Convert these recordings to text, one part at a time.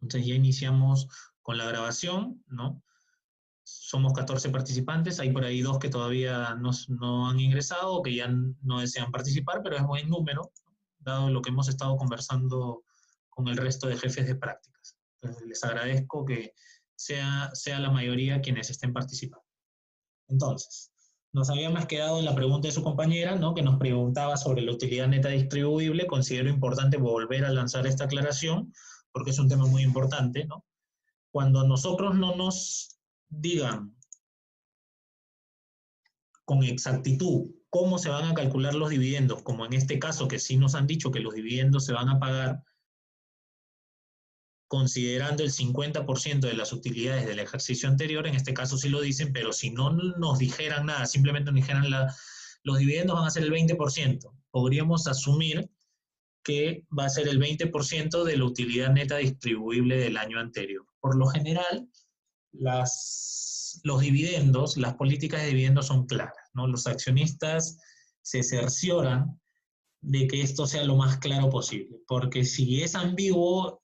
Entonces ya iniciamos con la grabación, ¿no? Somos 14 participantes, hay por ahí 2 que todavía no han ingresado o que ya no desean participar, pero es buen número, dado lo que hemos estado conversando con el resto de jefes de prácticas. Entonces les agradezco que sea la mayoría quienes estén participando. Entonces, nos habíamos quedado en la pregunta de su compañera, ¿no? Que nos preguntaba sobre la utilidad neta distribuible. Considero importante volver a lanzar esta aclaración porque es un tema muy importante, ¿no? Cuando a nosotros no nos digan con exactitud cómo se van a calcular los dividendos, como en este caso que sí nos han dicho que los dividendos se van a pagar considerando el 50% de las utilidades del ejercicio anterior, en este caso sí lo dicen, pero si no nos dijeran nada, simplemente nos dijeran los dividendos van a ser el 20%, podríamos asumir que va a ser el 20% de la utilidad neta distribuible del año anterior. Por lo general, los dividendos, las políticas de dividendos son claras, ¿no? Los accionistas se cercioran de que esto sea lo más claro posible, porque si es ambiguo,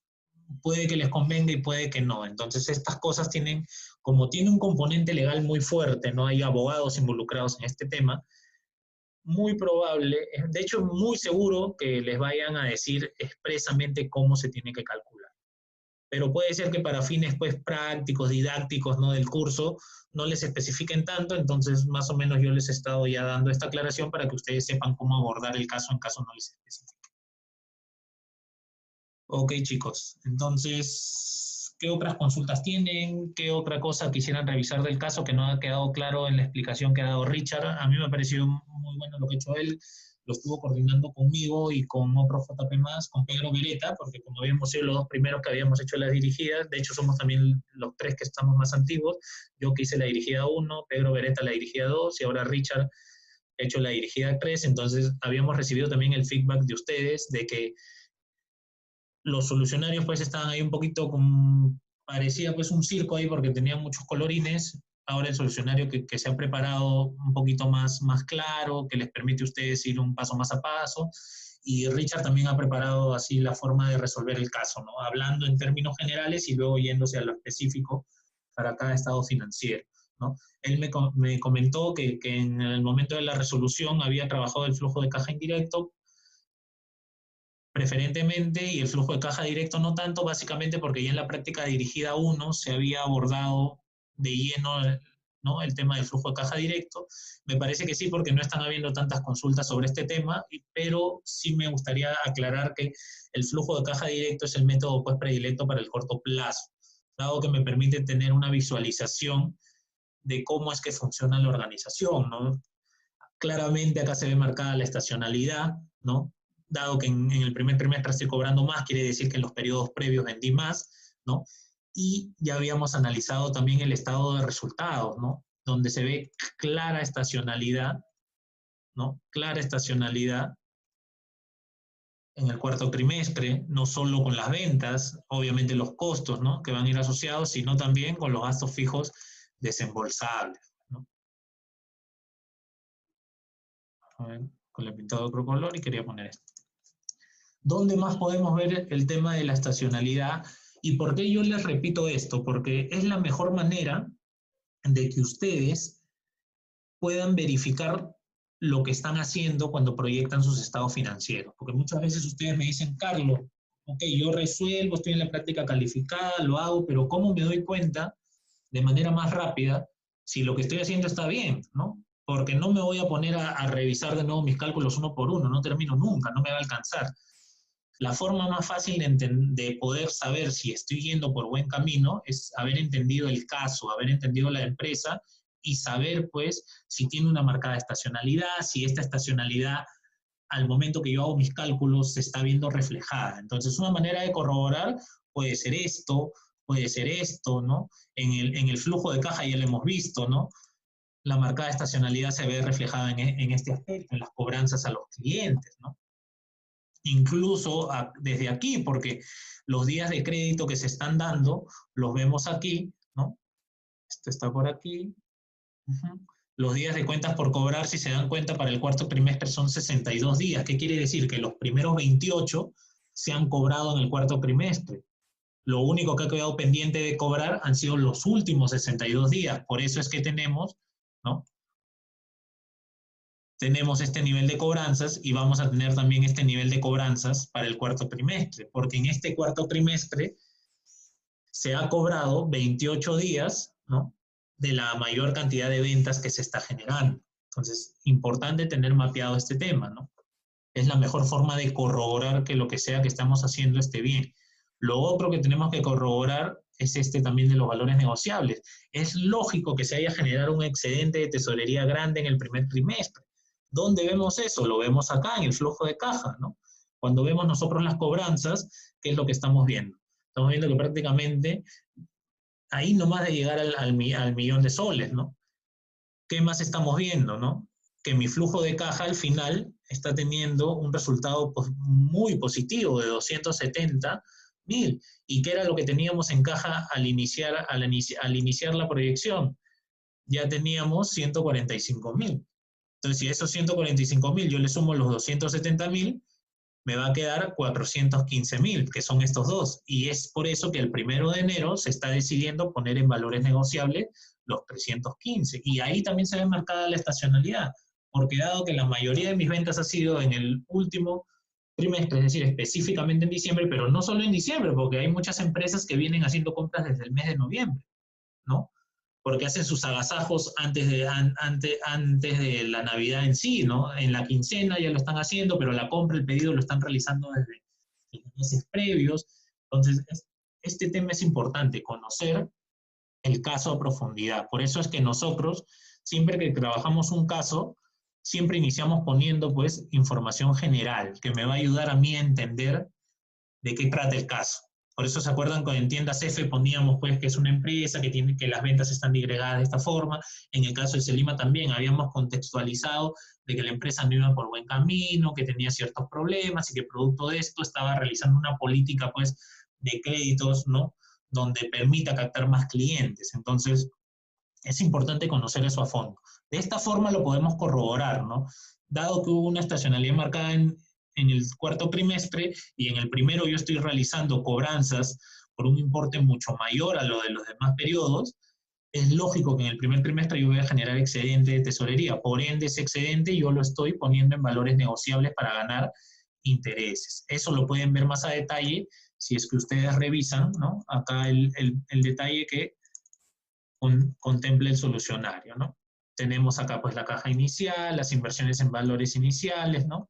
puede que les convenga y puede que no. Entonces estas cosas tienen, como tiene un componente legal muy fuerte, no hay abogados involucrados en este tema, muy probable, de hecho muy seguro que les vayan a decir expresamente cómo se tiene que calcular. Pero puede ser que para fines pues prácticos, didácticos, ¿no? Del curso, no les especifiquen tanto, entonces más o menos yo les he estado ya dando esta aclaración para que ustedes sepan cómo abordar el caso en caso no les especifique. Ok, chicos, entonces, ¿qué otras consultas tienen? ¿Qué otra cosa quisieran revisar del caso que no ha quedado claro en la explicación que ha dado Richard? A mí me ha parecido muy bueno lo que ha hecho él. Lo estuvo coordinando conmigo y con otro JP más, con Pedro Beretta, porque como habíamos sido los 2 primeros que habíamos hecho las dirigidas, de hecho somos también los 3 que estamos más antiguos, yo que hice la dirigida 1, Pedro Beretta la dirigida 2 y ahora Richard ha hecho la dirigida 3, entonces habíamos recibido también el feedback de ustedes de que los solucionarios pues estaban ahí un poquito con, parecía pues un circo ahí porque tenían muchos colorines. Ahora el solucionario que se ha preparado un poquito más claro, que les permite a ustedes ir un paso más a paso. Y Richard también ha preparado así la forma de resolver el caso, ¿no? Hablando en términos generales y luego yéndose a lo específico para cada estado financiero, ¿no? Él me comentó que en el momento de la resolución había trabajado el flujo de caja indirecto, preferentemente, y el flujo de caja directo no tanto, básicamente porque ya en la práctica dirigida 1 se había abordado de lleno, ¿no? El tema del flujo de caja directo. Me parece que sí, porque no están habiendo tantas consultas sobre este tema, pero sí me gustaría aclarar que el flujo de caja directo es el método pues, predilecto para el corto plazo, dado que me permite tener una visualización de cómo es que funciona la organización, ¿no? Claramente acá se ve marcada la estacionalidad, ¿no? Dado que en el primer trimestre estoy cobrando más, quiere decir que en los periodos previos vendí más, ¿no? Y ya habíamos analizado también el estado de resultados, ¿no? Donde se ve clara estacionalidad, ¿no? Clara estacionalidad en el cuarto trimestre, no solo con las ventas, obviamente los costos, ¿no? Que van a ir asociados, sino también con los gastos fijos desembolsables, ¿no? A ver, con el pintado de otro color y quería poner esto. ¿Dónde más podemos ver el tema de la estacionalidad? ¿Y por qué yo les repito esto? Porque es la mejor manera de que ustedes puedan verificar lo que están haciendo cuando proyectan sus estados financieros. Porque muchas veces ustedes me dicen, Carlos, ok, yo resuelvo, estoy en la práctica calificada, lo hago, pero ¿cómo me doy cuenta de manera más rápida si lo que estoy haciendo está bien, ¿no? Porque no me voy a poner a revisar de nuevo mis cálculos uno por uno, no termino nunca, no me va a alcanzar. La forma más fácil de poder saber si estoy yendo por buen camino es haber entendido el caso, haber entendido la empresa y saber, pues, si tiene una marcada estacionalidad, si esta estacionalidad, al momento que yo hago mis cálculos, se está viendo reflejada. Entonces, una manera de corroborar puede ser esto, ¿no? En el flujo de caja ya lo hemos visto, ¿no? La marcada estacionalidad se ve reflejada en este aspecto, en las cobranzas a los clientes, ¿no? Incluso desde aquí, porque los días de crédito que se están dando, los vemos aquí, ¿no? Esto está por aquí. Los días de cuentas por cobrar, si se dan cuenta, para el cuarto trimestre son 62 días. ¿Qué quiere decir? Que los primeros 28 se han cobrado en el cuarto trimestre. Lo único que ha quedado pendiente de cobrar han sido los últimos 62 días. Por eso es que tenemos, ¿no? Tenemos este nivel de cobranzas y vamos a tener también este nivel de cobranzas para el cuarto trimestre, porque en este cuarto trimestre se ha cobrado 28 días, ¿no? De la mayor cantidad de ventas que se está generando. Entonces, importante tener mapeado este tema, ¿no? Es la mejor forma de corroborar que lo que sea que estamos haciendo esté bien. Lo otro que tenemos que corroborar es este también de los valores negociables. Es lógico que se haya generado un excedente de tesorería grande en el primer trimestre. ¿Dónde vemos eso? Lo vemos acá en el flujo de caja, ¿no? Cuando vemos nosotros las cobranzas, ¿qué es lo que estamos viendo? Estamos viendo que prácticamente ahí nomás de llegar al millón de soles, ¿no? ¿Qué más estamos viendo, no? Que mi flujo de caja al final está teniendo un resultado muy positivo de 270.000. ¿Y qué era lo que teníamos en caja al iniciar la proyección? Ya teníamos 145.000. Entonces, si a esos 145.000 yo le sumo los 270.000, me va a quedar 415.000, que son estos dos. Y es por eso que el 1 de enero se está decidiendo poner en valores negociables los 315. Y ahí también se ve marcada la estacionalidad, porque dado que la mayoría de mis ventas ha sido en el último trimestre, es decir, específicamente en diciembre, pero no solo en diciembre, porque hay muchas empresas que vienen haciendo compras desde el mes de noviembre, ¿no? Porque hacen sus agasajos antes de la Navidad en sí, ¿no? En la quincena ya lo están haciendo, pero la compra, el pedido lo están realizando desde los meses previos. Entonces, este tema es importante, conocer el caso a profundidad. Por eso es que nosotros, siempre que trabajamos un caso, siempre iniciamos poniendo, pues, información general, que me va a ayudar a mí a entender de qué trata el caso. Por eso se acuerdan que en tiendas F poníamos pues que es una empresa que las ventas están digregadas de esta forma. En el caso de Celima también habíamos contextualizado de que la empresa no iba por buen camino, que tenía ciertos problemas y que producto de esto estaba realizando una política pues de créditos, ¿no? Donde permita captar más clientes. Entonces, es importante conocer eso a fondo. De esta forma lo podemos corroborar, ¿no? Dado que hubo una estacionalidad marcada en el cuarto trimestre y en el primero yo estoy realizando cobranzas por un importe mucho mayor a lo de los demás periodos, es lógico que en el primer trimestre yo voy a generar excedente de tesorería. Por ende, ese excedente yo lo estoy poniendo en valores negociables para ganar intereses. Eso lo pueden ver más a detalle si es que ustedes revisan, ¿no? Acá el detalle que contemple el solucionario, ¿no? Tenemos acá pues la caja inicial, las inversiones en valores iniciales, ¿no?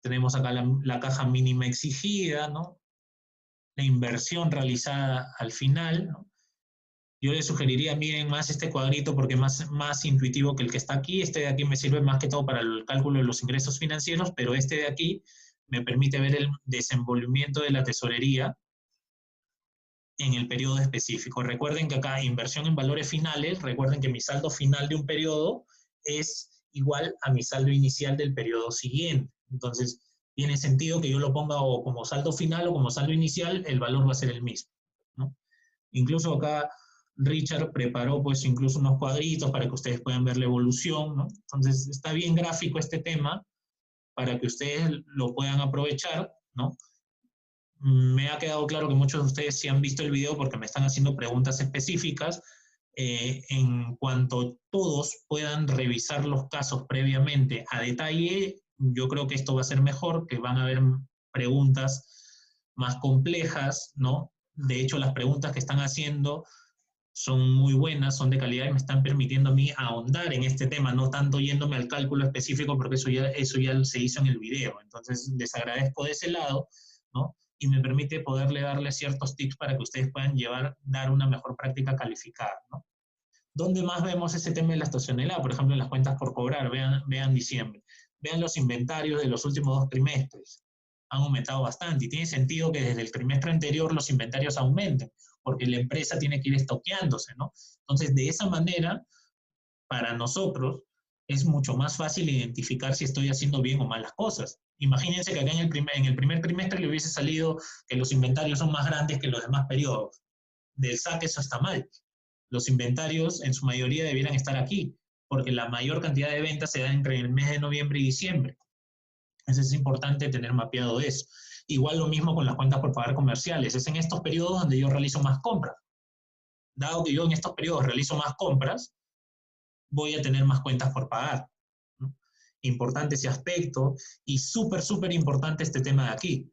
Tenemos acá la caja mínima exigida, ¿no? La inversión realizada al final, ¿no? Yo les sugeriría, miren más este cuadrito porque es más intuitivo que el que está aquí. Este de aquí me sirve más que todo para el cálculo de los ingresos financieros, pero este de aquí me permite ver el desenvolvimiento de la tesorería en el periodo específico. Recuerden que acá inversión en valores finales, recuerden que mi saldo final de un periodo es igual a mi saldo inicial del periodo siguiente. Entonces, tiene sentido que yo lo ponga o como saldo final o como saldo inicial, el valor va a ser el mismo, ¿no? Incluso acá Richard preparó pues incluso unos cuadritos para que ustedes puedan ver la evolución, ¿no? Entonces, está bien gráfico este tema para que ustedes lo puedan aprovechar, ¿no? Me ha quedado claro que muchos de ustedes sí han visto el video porque me están haciendo preguntas específicas. En cuanto todos puedan revisar los casos previamente a detalle, yo creo que esto va a ser mejor, que van a haber preguntas más complejas, ¿no? De hecho, las preguntas que están haciendo son muy buenas, son de calidad y me están permitiendo a mí ahondar en este tema, no tanto yéndome al cálculo específico porque eso ya se hizo en el video. Entonces, les agradezco de ese lado, ¿no? Y me permite poderle darle ciertos tips para que ustedes puedan dar una mejor práctica calificada, ¿no? ¿Dónde más vemos ese tema de la estacionalidad? Por ejemplo, en las cuentas por cobrar, vean diciembre. Vean los inventarios de los últimos 2 trimestres. Han aumentado bastante y tiene sentido que desde el trimestre anterior los inventarios aumenten, porque la empresa tiene que ir estoqueándose, ¿no? Entonces, de esa manera, para nosotros, es mucho más fácil identificar si estoy haciendo bien o mal las cosas. Imagínense que acá en el primer trimestre le hubiese salido que los inventarios son más grandes que los demás periodos. Del saque eso está mal. Los inventarios en su mayoría debieran estar aquí, porque la mayor cantidad de ventas se da entre el mes de noviembre y diciembre. Entonces es importante tener mapeado eso. Igual lo mismo con las cuentas por pagar comerciales. Es en estos periodos donde yo realizo más compras. Dado que yo en estos periodos realizo más compras, voy a tener más cuentas por pagar, ¿no? Importante ese aspecto y súper, súper importante este tema de aquí.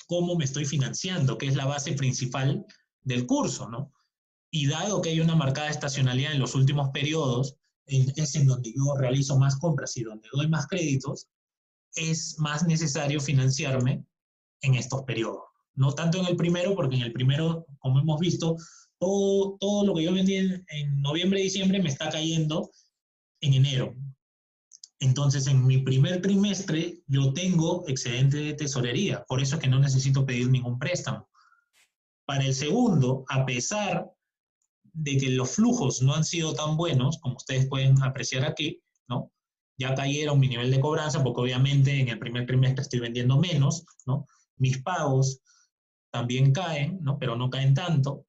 ¿Cómo me estoy financiando? Que es la base principal del curso, ¿no? Y dado que hay una marcada estacionalidad en los últimos periodos, es en donde yo realizo más compras y donde doy más créditos, es más necesario financiarme en estos periodos. No tanto en el primero, porque en el primero, como hemos visto, todo lo que yo vendí en noviembre y diciembre me está cayendo en enero. Entonces, en mi primer trimestre yo tengo excedente de tesorería, por eso es que no necesito pedir ningún préstamo. Para el segundo, a pesar de que los flujos no han sido tan buenos, como ustedes pueden apreciar aquí, ¿no? Ya cayeron mi nivel de cobranza, porque obviamente en el primer trimestre estoy vendiendo menos, ¿no? Mis pagos también caen, ¿no? Pero no caen tanto.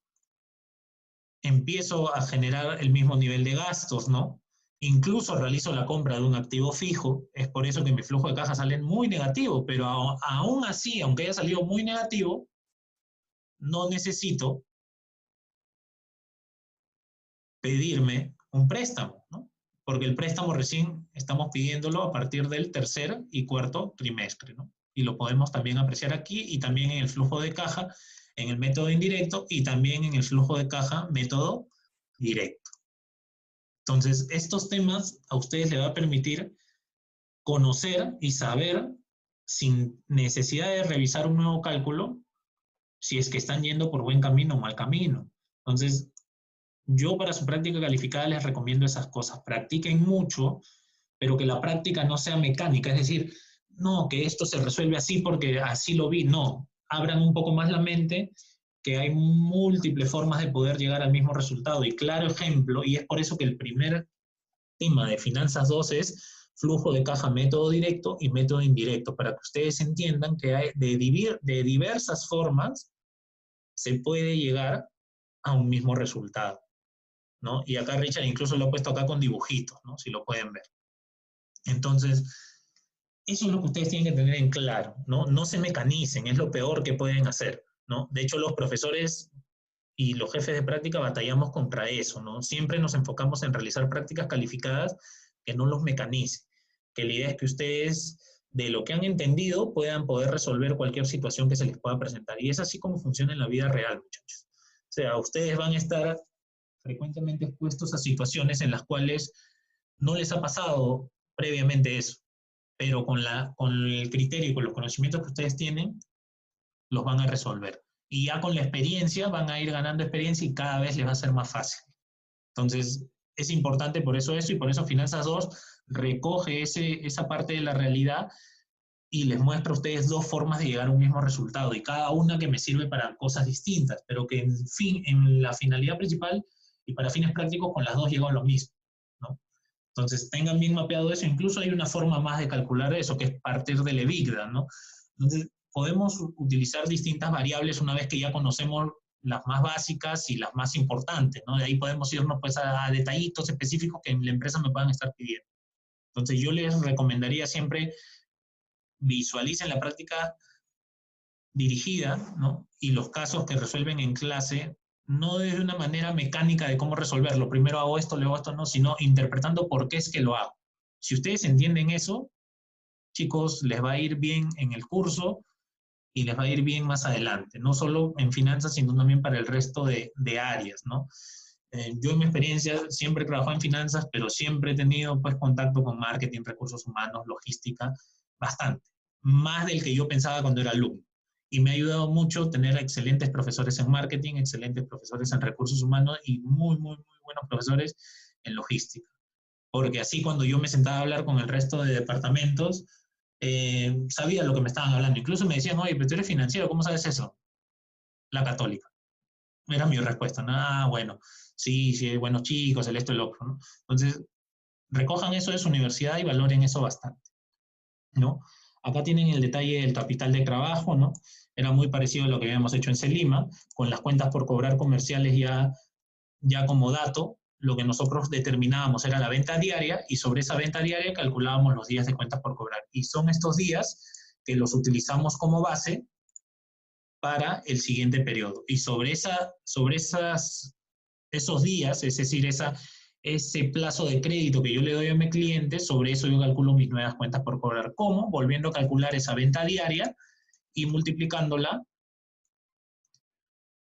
Empiezo a generar el mismo nivel de gastos, ¿no? Incluso realizo la compra de un activo fijo, es por eso que mi flujo de caja sale muy negativo, pero aún así, aunque haya salido muy negativo, no necesito pedirme un préstamo, ¿no? Porque el préstamo recién estamos pidiéndolo a partir del tercer y cuarto trimestre, ¿no? Y lo podemos también apreciar aquí y también en el flujo de caja, en el método indirecto y también en el flujo de caja método directo. Entonces, estos temas a ustedes les va a permitir conocer y saber sin necesidad de revisar un nuevo cálculo si es que están yendo por buen camino o mal camino. Entonces, yo para su práctica calificada les recomiendo esas cosas. Practiquen mucho, pero que la práctica no sea mecánica. Es decir, no, que esto se resuelve así porque así lo vi. No, abran un poco más la mente, que hay múltiples formas de poder llegar al mismo resultado. Y claro ejemplo, y es por eso que el primer tema de Finanzas 2 es flujo de caja método directo y método indirecto, para que ustedes entiendan que hay de diversas formas se puede llegar a un mismo resultado, ¿no? Y acá Richard incluso lo ha puesto acá con dibujitos, ¿no? Si lo pueden ver. Entonces, eso es lo que ustedes tienen que tener en claro, ¿no? No se mecanicen, es lo peor que pueden hacer, ¿no? De hecho, los profesores y los jefes de práctica batallamos contra eso, ¿no? Siempre nos enfocamos en realizar prácticas calificadas que no los mecanicen, que la idea es que ustedes, de lo que han entendido, puedan poder resolver cualquier situación que se les pueda presentar. Y es así como funciona en la vida real, muchachos. O sea, ustedes van a estar frecuentemente expuestos a situaciones en las cuales no les ha pasado previamente eso, pero con el criterio y con los conocimientos que ustedes tienen, los van a resolver. Y ya con la experiencia van a ir ganando experiencia y cada vez les va a ser más fácil. Entonces, es importante por eso y por eso Finanzas 2 recoge esa parte de la realidad y les muestra a ustedes dos formas de llegar a un mismo resultado y cada una que me sirve para cosas distintas, pero que en la finalidad principal y para fines prácticos con las dos llegan a lo mismo, ¿no? Entonces, tengan bien mapeado eso. Incluso hay una forma más de calcular eso, que es partir del EBITDA, ¿no? Entonces, podemos utilizar distintas variables una vez que ya conocemos las más básicas y las más importantes, ¿no? De ahí podemos irnos pues a detallitos específicos que en la empresa me puedan estar pidiendo. Entonces, yo les recomendaría siempre visualicen la práctica dirigida, ¿no? Y los casos que resuelven en clase, no de una manera mecánica de cómo resolverlo. Primero hago esto, luego esto, no, sino interpretando por qué es que lo hago. Si ustedes entienden eso, chicos, les va a ir bien en el curso y les va a ir bien más adelante, no solo en finanzas, sino también para el resto de áreas, ¿no? Yo en mi experiencia siempre he trabajado en finanzas, pero siempre he tenido pues contacto con marketing, recursos humanos, logística, bastante, más del que yo pensaba cuando era alumno. Y me ha ayudado mucho tener excelentes profesores en marketing, excelentes profesores en recursos humanos y muy, muy, muy buenos profesores en logística. Porque así cuando yo me sentaba a hablar con el resto de departamentos, sabía lo que me estaban hablando. Incluso me decían, oye, pero tú eres financiero, ¿cómo sabes eso? La católica. Era mi respuesta. Ah, bueno, sí, sí, buenos chicos, el esto, el otro, ¿no? Entonces, recojan eso de su universidad y valoren eso bastante, ¿no? Acá tienen el detalle del capital de trabajo, ¿no? Era muy parecido a lo que habíamos hecho en Celima, con las cuentas por cobrar comerciales ya como dato, lo que nosotros determinábamos era la venta diaria y sobre esa venta diaria calculábamos los días de cuentas por cobrar. Y son estos días que los utilizamos como base para el siguiente periodo. Y sobre esos días, es decir, ese plazo de crédito que yo le doy a mi cliente, sobre eso yo calculo mis nuevas cuentas por cobrar. ¿Cómo? Volviendo a calcular esa venta diaria y multiplicándola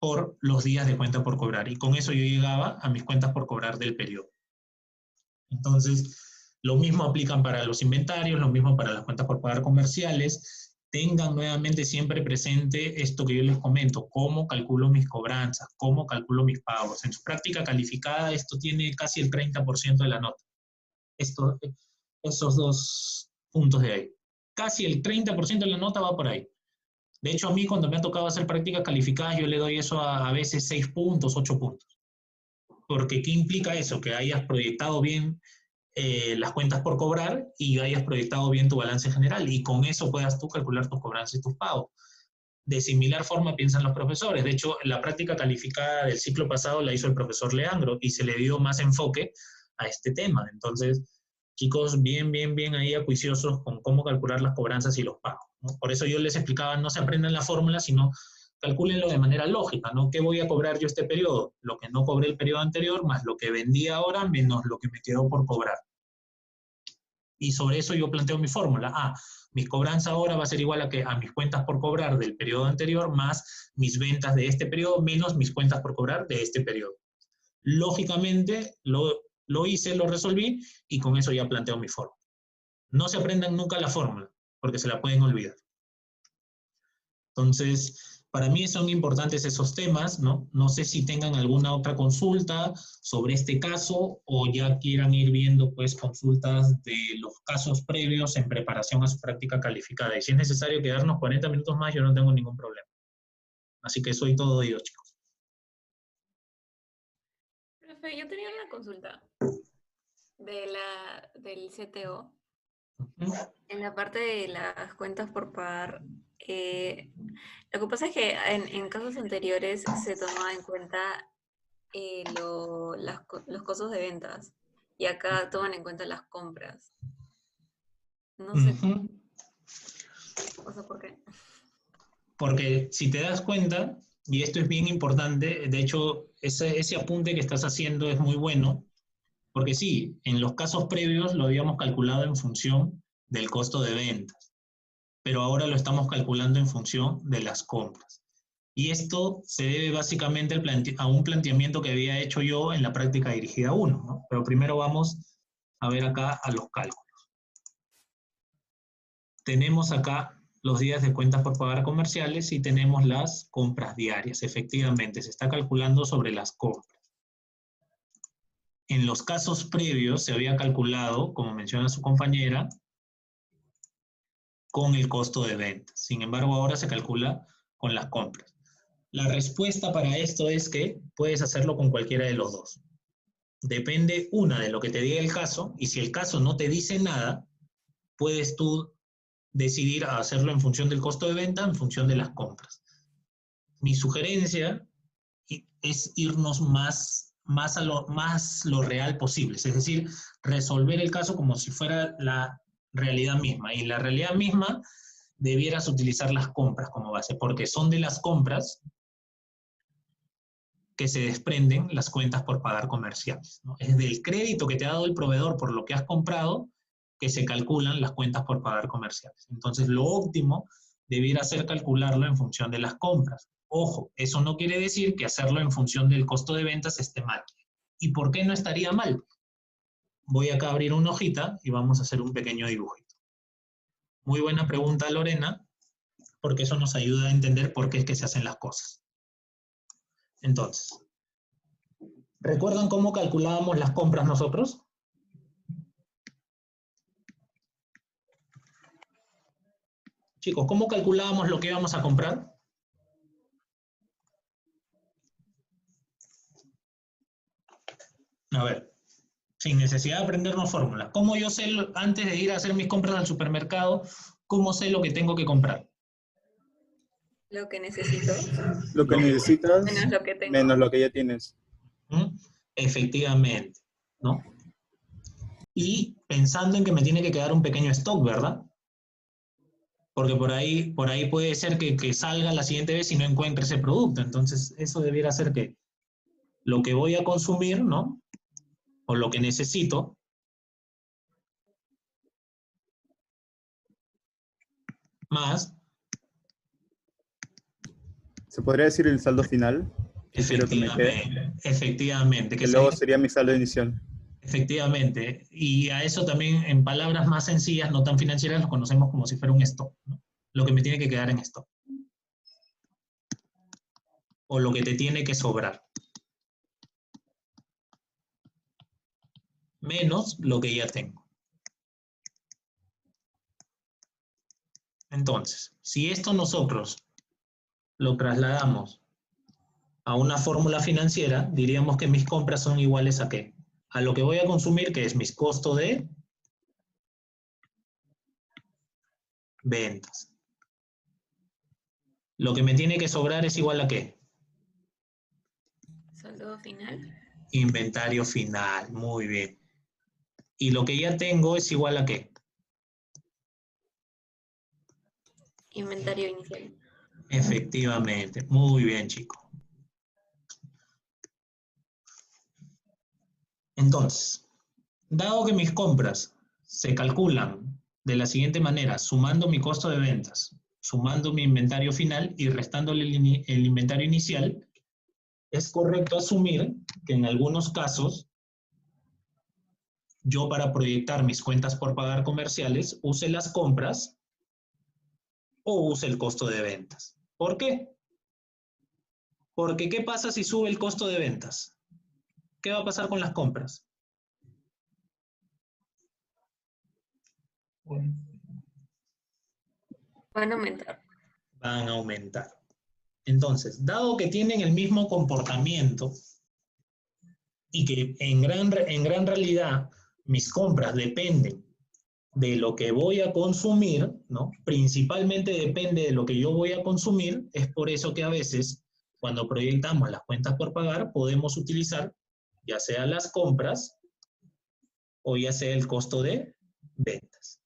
por los días de cuenta por cobrar. Y con eso yo llegaba a mis cuentas por cobrar del periodo. Entonces, lo mismo aplican para los inventarios, lo mismo para las cuentas por pagar comerciales. Tengan nuevamente siempre presente esto que yo les comento, cómo calculo mis cobranzas, cómo calculo mis pagos. En su práctica calificada esto tiene casi el 30% de la nota. Esos dos puntos de ahí. Casi el 30% de la nota va por ahí. De hecho, a mí cuando me ha tocado hacer prácticas calificadas, yo le doy eso a veces 6 puntos, 8 puntos. Porque ¿qué implica eso? Que hayas proyectado bien las cuentas por cobrar y hayas proyectado bien tu balance general. Y con eso puedas tú calcular tus cobranzas y tus pagos. De similar forma piensan los profesores. De hecho, la práctica calificada del ciclo pasado la hizo el profesor Leandro y se le dio más enfoque a este tema. Entonces, chicos, bien ahí acuiciosos con cómo calcular las cobranzas y los pagos, ¿no? Por eso yo les explicaba, no se aprendan la fórmula, sino calcúlenlo de manera lógica, ¿no? ¿Qué voy a cobrar yo este periodo? Lo que no cobré el periodo anterior, más lo que vendí ahora, menos lo que me quedó por cobrar. Y sobre eso yo planteo mi fórmula. Mi cobranza ahora va a ser igual a mis cuentas por cobrar del periodo anterior, más mis ventas de este periodo, menos mis cuentas por cobrar de este periodo. Lógicamente, lo hice, lo resolví, y con eso ya planteo mi fórmula. No se aprendan nunca la fórmula, porque se la pueden olvidar. Entonces, para mí son importantes esos temas, ¿no? No sé si tengan alguna otra consulta sobre este caso o ya quieran ir viendo, pues, consultas de los casos previos en preparación a su práctica calificada. Y si es necesario quedarnos 40 minutos más, yo no tengo ningún problema. Así que soy todo oído, chicos. Profe, yo tenía una consulta del CTO. En la parte de las cuentas por pagar, lo que pasa es que en casos anteriores se tomaba en cuenta los costos de ventas y acá toman en cuenta las compras. No sé, o sea, ¿por qué? Porque si te das cuenta, y esto es bien importante, de hecho, ese apunte que estás haciendo es muy bueno, porque sí, en los casos previos lo habíamos calculado en función del costo de ventas, pero ahora lo estamos calculando en función de las compras. Y esto se debe básicamente a un planteamiento que había hecho yo en la práctica dirigida 1, ¿no? Pero primero vamos a ver acá a los cálculos. Tenemos acá los días de cuentas por pagar comerciales y tenemos las compras diarias. Efectivamente, se está calculando sobre las compras. En los casos previos se había calculado, como menciona su compañera, con el costo de venta. Sin embargo, ahora se calcula con las compras. La respuesta para esto es que puedes hacerlo con cualquiera de los dos. Depende, una, de lo que te diga el caso, y si el caso no te dice nada, puedes tú decidir hacerlo en función del costo de venta, en función de las compras. Mi sugerencia es irnos más lo real posible, es decir, resolver el caso como si fuera la realidad misma. Y la realidad misma debieras utilizar las compras como base, porque son de las compras que se desprenden las cuentas por pagar comerciales, ¿no? Es del crédito que te ha dado el proveedor por lo que has comprado que se calculan las cuentas por pagar comerciales. Entonces, lo óptimo debiera ser calcularlo en función de las compras. Ojo, eso no quiere decir que hacerlo en función del costo de ventas esté mal. ¿Y por qué no estaría mal? Voy acá a abrir una hojita y vamos a hacer un pequeño dibujito. Muy buena pregunta, Lorena, porque eso nos ayuda a entender por qué es que se hacen las cosas. Entonces, ¿recuerdan cómo calculábamos las compras nosotros? Chicos, ¿cómo calculábamos lo que íbamos a comprar? A ver, sin necesidad de aprendernos fórmulas. ¿Cómo yo sé, antes de ir a hacer mis compras al supermercado, cómo sé lo que tengo que comprar? Lo que necesito, Lo que necesitas menos lo que tengo. menos lo que ya tienes. Efectivamente, ¿no? Y pensando en que me tiene que quedar un pequeño stock, ¿verdad? Porque por ahí puede ser que salga la siguiente vez y no encuentre ese producto. Entonces, eso debiera ser que lo que voy a consumir, ¿no? O lo que necesito, más, ¿Se podría decir el saldo final? Que quiero que me quede. efectivamente, Que luego sería mi saldo inicial. efectivamente. Y a eso también, en palabras más sencillas, no tan financieras, lo conocemos como si fuera un stock, ¿no? Lo que me tiene que quedar en stock. O lo que te tiene que sobrar. Menos lo que ya tengo. Entonces, si esto nosotros lo trasladamos a una fórmula financiera, diríamos que mis compras son iguales ¿a qué? A lo que voy a consumir, que es mis costos de ventas. Lo que me tiene que sobrar es igual ¿a qué? Saldo final. Inventario final, muy bien. Y lo que ya tengo es igual ¿a qué? Inventario inicial. Efectivamente, muy bien, chico. Entonces, dado que mis compras se calculan de la siguiente manera, sumando mi costo de ventas, sumando mi inventario final y restándole el inventario inicial, es correcto asumir que en algunos casos, yo para proyectar mis cuentas por pagar comerciales, use las compras o use el costo de ventas. ¿Por qué? Porque ¿qué pasa si sube el costo de ventas? ¿Qué va a pasar con las compras? Van a aumentar. Van a aumentar. Entonces, dado que tienen el mismo comportamiento y que en gran realidad mis compras dependen de lo que voy a consumir, ¿no? Principalmente depende de lo que yo voy a consumir, es por eso que a veces cuando proyectamos las cuentas por pagar podemos utilizar ya sea las compras o ya sea el costo de ventas.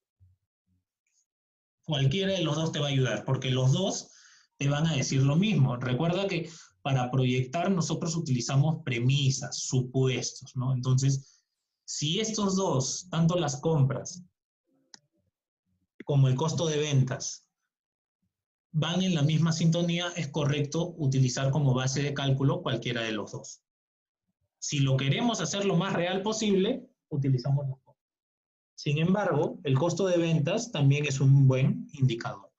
Cualquiera de los dos te va a ayudar, porque los dos te van a decir lo mismo. Recuerda que para proyectar nosotros utilizamos premisas, supuestos, ¿no? Entonces, si estos dos, tanto las compras como el costo de ventas, van en la misma sintonía, es correcto utilizar como base de cálculo cualquiera de los dos. Si lo queremos hacer lo más real posible, utilizamos los dos. Sin embargo, el costo de ventas también es un buen indicador.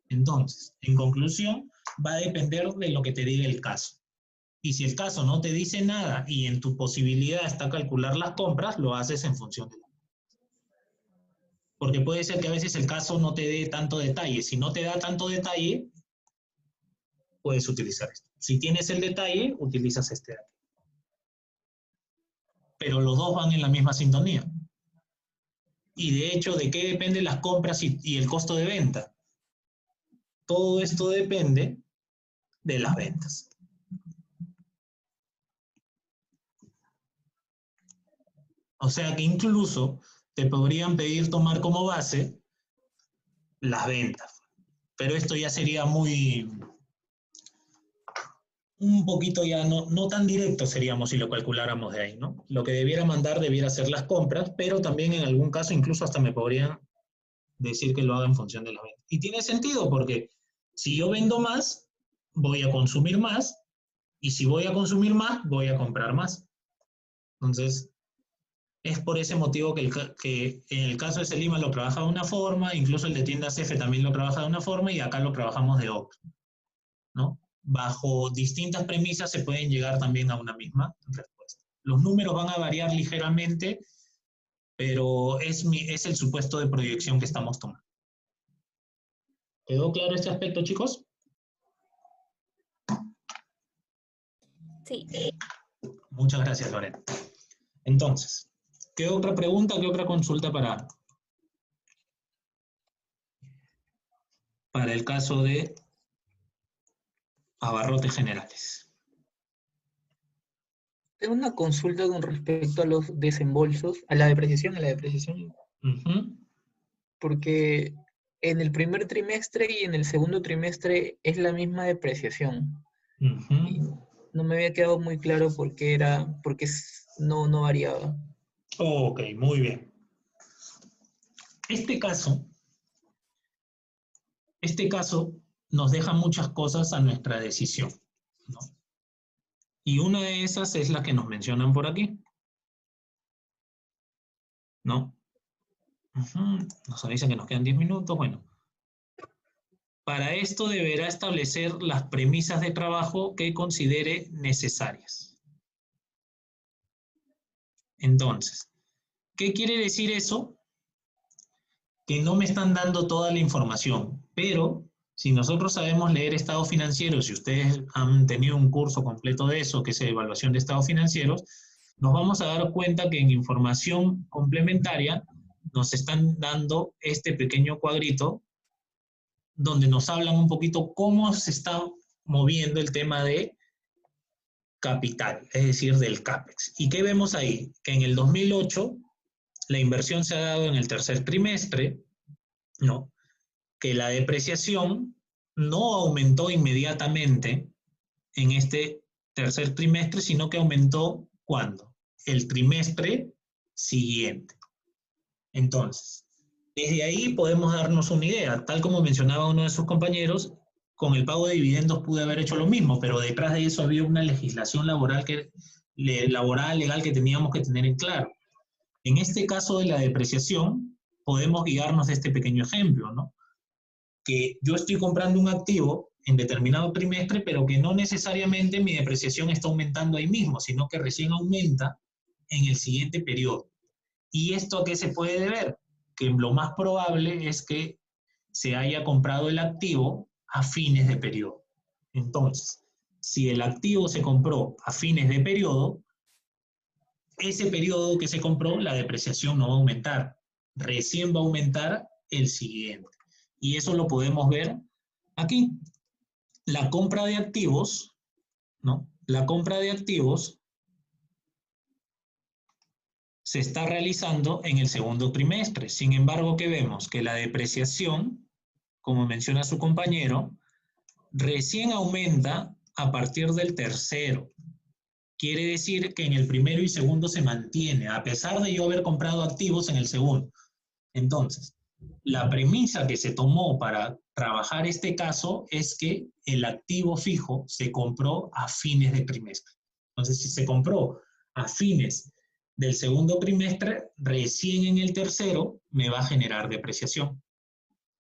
Entonces, en conclusión, va a depender de lo que te diga el caso. Y si el caso no te dice nada y en tu posibilidad está calcular las compras, lo haces en función de la compra. Porque puede ser que a veces el caso no te dé tanto detalle. Si no te da tanto detalle, puedes utilizar esto. Si tienes el detalle, utilizas este de aquí. Pero los dos van en la misma sintonía. Y de hecho, ¿de qué dependen las compras y el costo de venta? Todo esto depende de las ventas. O sea que incluso te podrían pedir tomar como base las ventas. Pero esto ya sería un poquito ya no tan directo seríamos si lo calculáramos de ahí, ¿no? Lo que debiera mandar debiera ser las compras, pero también en algún caso incluso hasta me podrían decir que lo haga en función de las ventas. Y tiene sentido porque si yo vendo más, voy a consumir más, y si voy a consumir más, voy a comprar más. Entonces, es por ese motivo que en el caso de Selima lo trabaja de una forma, incluso el de tiendas F también lo trabaja de una forma y acá lo trabajamos de otra, ¿no? Bajo distintas premisas se pueden llegar también a una misma respuesta. Los números van a variar ligeramente, pero es el supuesto de proyección que estamos tomando. ¿Quedó claro este aspecto, chicos? Sí. Muchas gracias, Lorena. Entonces, ¿qué otra pregunta, qué otra consulta para el caso de abarrotes generales? Tengo una consulta con respecto a los desembolsos, a la depreciación, Uh-huh. porque en el primer trimestre y en el segundo trimestre es la misma depreciación. Y no me había quedado muy claro por qué no variaba. Ok, muy bien. Este caso nos deja muchas cosas a nuestra decisión, ¿no? Y una de esas es la que nos mencionan por aquí, ¿no? Nos avisa que nos quedan 10 minutos. Bueno, para esto deberá establecer las premisas de trabajo que considere necesarias. Entonces, ¿qué quiere decir eso? Que no me están dando toda la información, pero si nosotros sabemos leer estados financieros, si ustedes han tenido un curso completo de eso, que es evaluación de estados financieros, nos vamos a dar cuenta que en información complementaria nos están dando este pequeño cuadrito donde nos hablan un poquito cómo se está moviendo el tema de capital, es decir, del CAPEX. ¿Y qué vemos ahí? Que en el 2008 la inversión se ha dado en el tercer trimestre, ¿no? Que la depreciación no aumentó inmediatamente en este tercer trimestre, sino que aumentó ¿cuándo? El trimestre siguiente. Entonces, desde ahí podemos darnos una idea. Tal como mencionaba uno de sus compañeros, con el pago de dividendos pude haber hecho lo mismo, pero detrás de eso había una legislación laboral, legal que teníamos que tener en claro. En este caso de la depreciación, podemos guiarnos de este pequeño ejemplo, ¿no? Que yo estoy comprando un activo en determinado trimestre, pero que no necesariamente mi depreciación está aumentando ahí mismo, sino que recién aumenta en el siguiente periodo. ¿Y esto a qué se puede deber? Que lo más probable es que se haya comprado el activo a fines de periodo. Entonces, si el activo se compró a fines de periodo, ese periodo que se compró, la depreciación no va a aumentar. Recién va a aumentar el siguiente. Y eso lo podemos ver aquí. La compra de activos, ¿no? La compra de activos se está realizando en el segundo trimestre. Sin embargo, ¿qué vemos? Que la depreciación, como menciona su compañero, recién aumenta a partir del tercero. Quiere decir que en el primero y segundo se mantiene, a pesar de yo haber comprado activos en el segundo. Entonces, la premisa que se tomó para trabajar este caso es que el activo fijo se compró a fines de trimestre. Entonces, si se compró a fines del segundo trimestre, recién en el tercero me va a generar depreciación.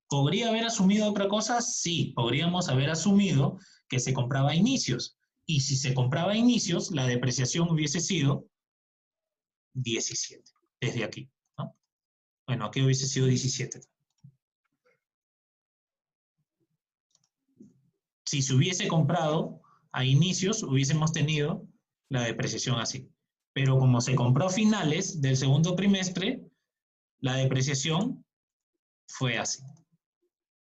¿Podría haber asumido otra cosa? Sí, podríamos haber asumido que se compraba a inicios. Y si se compraba a inicios, la depreciación hubiese sido 17, desde aquí, ¿no? Bueno, aquí hubiese sido 17. Si se hubiese comprado a inicios, hubiésemos tenido la depreciación así. Pero como se compró a finales del segundo trimestre, la depreciación fue así.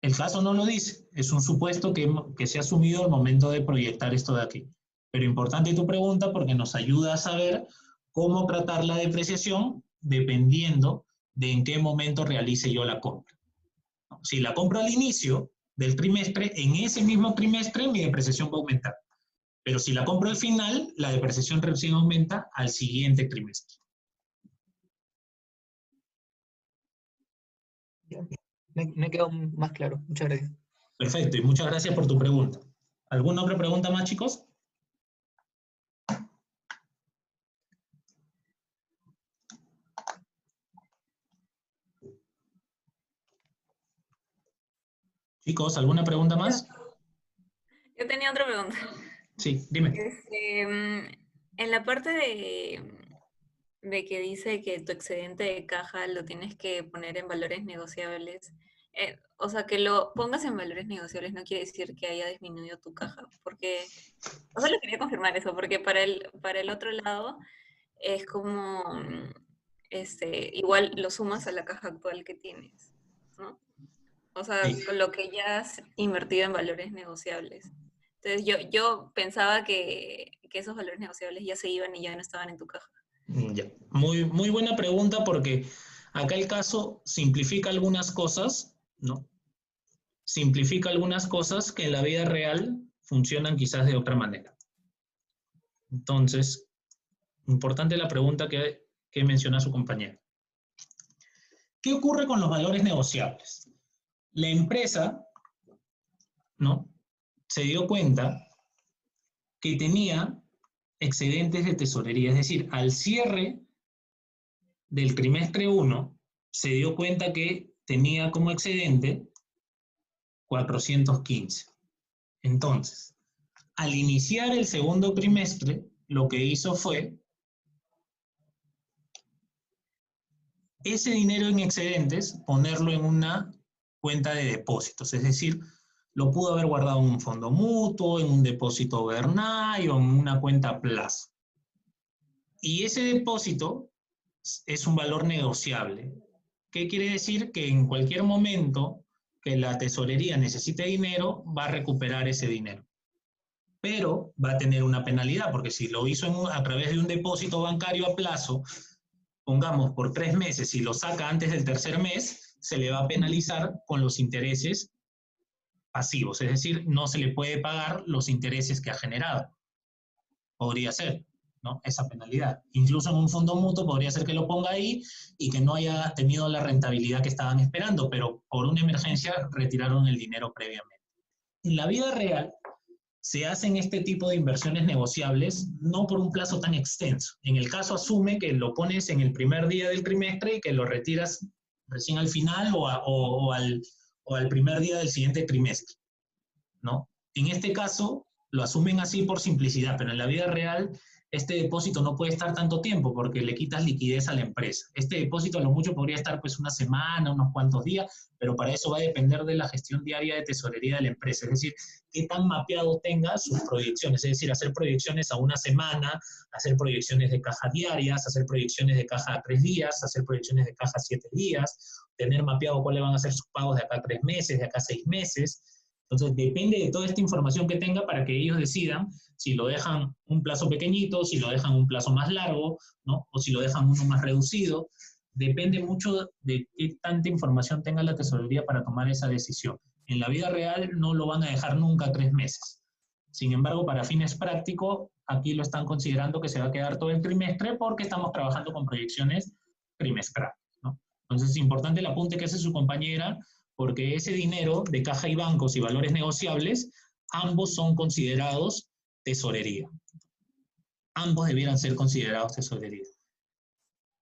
El caso no lo dice, es un supuesto que se ha asumido al momento de proyectar esto de aquí. Pero importante tu pregunta porque nos ayuda a saber cómo tratar la depreciación dependiendo de en qué momento realice yo la compra. Si la compro al inicio del trimestre, en ese mismo trimestre mi depreciación va a aumentar. Pero si la compro al final, la depreciación recién aumenta al siguiente trimestre. Me quedó más claro. Muchas gracias. Perfecto, y muchas gracias por tu pregunta. ¿Alguna otra pregunta más, chicos? Chicos, ¿alguna pregunta más? Yo tenía otra pregunta. Sí, dime. En la parte de que dice que tu excedente de caja lo tienes que poner en valores negociables, o sea, que lo pongas en valores negociables no quiere decir que haya disminuido tu caja, porque, o sea, le quería confirmar eso, porque para el otro lado es como, igual lo sumas a la caja actual que tienes, ¿no? O sea, Sí. con lo que ya has invertido en valores negociables. Entonces yo pensaba que esos valores negociables ya se iban y ya no estaban en tu caja. Ya. Muy buena pregunta porque acá el caso simplifica algunas cosas, ¿no? simplifica algunas cosas que en la vida real funcionan quizás de otra manera. Entonces, importante la pregunta que menciona su compañero. ¿Qué ocurre con los valores negociables? La empresa, ¿no?, se dio cuenta que tenía excedentes de tesorería, es decir, al cierre del trimestre 1, se dio cuenta que tenía como excedente 415. Entonces, al iniciar el segundo trimestre, lo que hizo fue ese dinero en excedentes ponerlo en una cuenta de depósitos, es decir, lo pudo haber guardado en un fondo mutuo, en un depósito overnight o en una cuenta a plazo. Y ese depósito es un valor negociable. ¿Qué quiere decir? Que en cualquier momento que la tesorería necesite dinero, va a recuperar ese dinero. Pero va a tener una penalidad, porque si lo hizo a través de un depósito bancario a plazo, pongamos por 3 meses, y lo saca antes del tercer mes, se le va a penalizar con los intereses pasivos, es decir, no se le puede pagar los intereses que ha generado. Podría ser, ¿no?, esa penalidad. Incluso en un fondo mutuo podría ser que lo ponga ahí y que no haya tenido la rentabilidad que estaban esperando, pero por una emergencia retiraron el dinero previamente. En la vida real se hacen este tipo de inversiones negociables no por un plazo tan extenso. En el caso asume que lo pones en el primer día del trimestre y que lo retiras recién al final o al primer día del siguiente trimestre, ¿no? En este caso lo asumen así por simplicidad, pero en la vida real este depósito no puede estar tanto tiempo porque le quitas liquidez a la empresa. Este depósito a lo mucho podría estar pues una semana, unos cuantos días, pero para eso va a depender de la gestión diaria de tesorería de la empresa, es decir, qué tan mapeado tenga sus proyecciones, es decir, hacer proyecciones a una semana, hacer proyecciones de caja diarias, hacer proyecciones de caja a 3 días, hacer proyecciones de caja a 7 días, tener mapeado cuáles van a ser sus pagos de acá a 3 meses, de acá a 6 meses. Entonces, depende de toda esta información que tenga para que ellos decidan si lo dejan un plazo pequeñito, si lo dejan un plazo más largo, ¿no?, o si lo dejan uno más reducido. Depende mucho de qué tanta información tenga la tesorería para tomar esa decisión. En la vida real no lo van a dejar nunca 3 meses. Sin embargo, para fines prácticos, aquí lo están considerando que se va a quedar todo el trimestre porque estamos trabajando con proyecciones trimestrales, ¿no? Entonces, es importante el apunte que hace su compañera, porque ese dinero de caja y bancos y valores negociables, ambos son considerados tesorería. Ambos debieran ser considerados tesorería.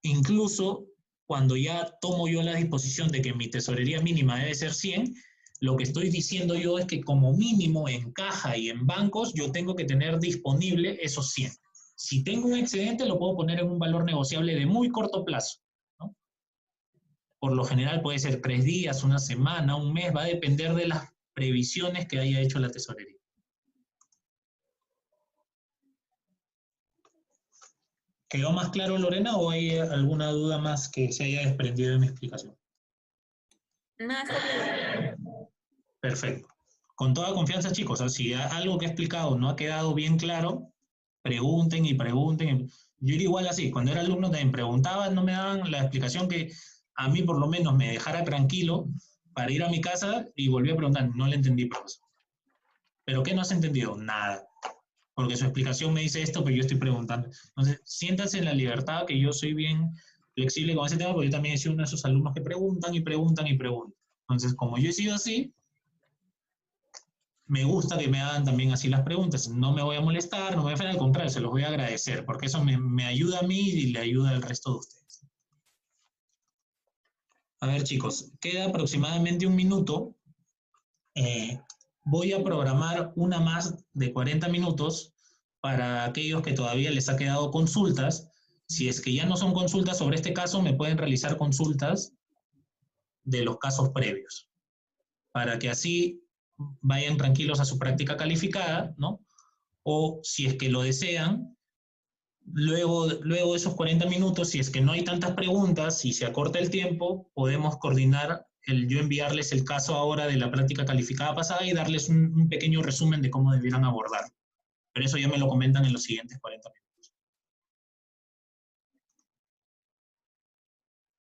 Incluso cuando ya tomo yo la disposición de que mi tesorería mínima debe ser 100, lo que estoy diciendo yo es que como mínimo en caja y en bancos yo tengo que tener disponible esos 100. Si tengo un excedente lo puedo poner en un valor negociable de muy corto plazo, ¿no? Por lo general puede ser 3 días, una semana, un mes, va a depender de las previsiones que haya hecho la tesorería. ¿Quedó más claro, Lorena, o hay alguna duda más que se haya desprendido de mi explicación? No, está claro. Perfecto. Con toda confianza, chicos, si algo que he explicado no ha quedado bien claro, pregunten y pregunten. Yo era igual así, cuando era alumno también preguntaba, no me daban la explicación que a mí por lo menos me dejara tranquilo para ir a mi casa y volví a preguntar, no le entendí, profesor. ¿Pero qué no has entendido? Nada. Porque su explicación me dice esto, pero yo estoy preguntando. Entonces, siéntanse en la libertad, que yo soy bien flexible con ese tema, porque yo también he sido uno de esos alumnos que preguntan y preguntan y preguntan. Entonces, como yo he sido así, me gusta que me hagan también así las preguntas. No me voy a molestar, no me voy a ofender, al contrario, se los voy a agradecer, porque eso me ayuda a mí y le ayuda al resto de ustedes. A ver, chicos, queda aproximadamente 1 minuto. Voy a programar una más de 40 minutos para aquellos que todavía les ha quedado consultas. Si es que ya no son consultas sobre este caso, me pueden realizar consultas de los casos previos, para que así vayan tranquilos a su práctica calificada, ¿no? O si es que lo desean, luego de esos 40 minutos, si es que no hay tantas preguntas, si se acorta el tiempo, podemos coordinar yo enviarles el caso ahora de la práctica calificada pasada y darles un pequeño resumen de cómo debieran abordar. Pero eso ya me lo comentan en los siguientes 40 minutos.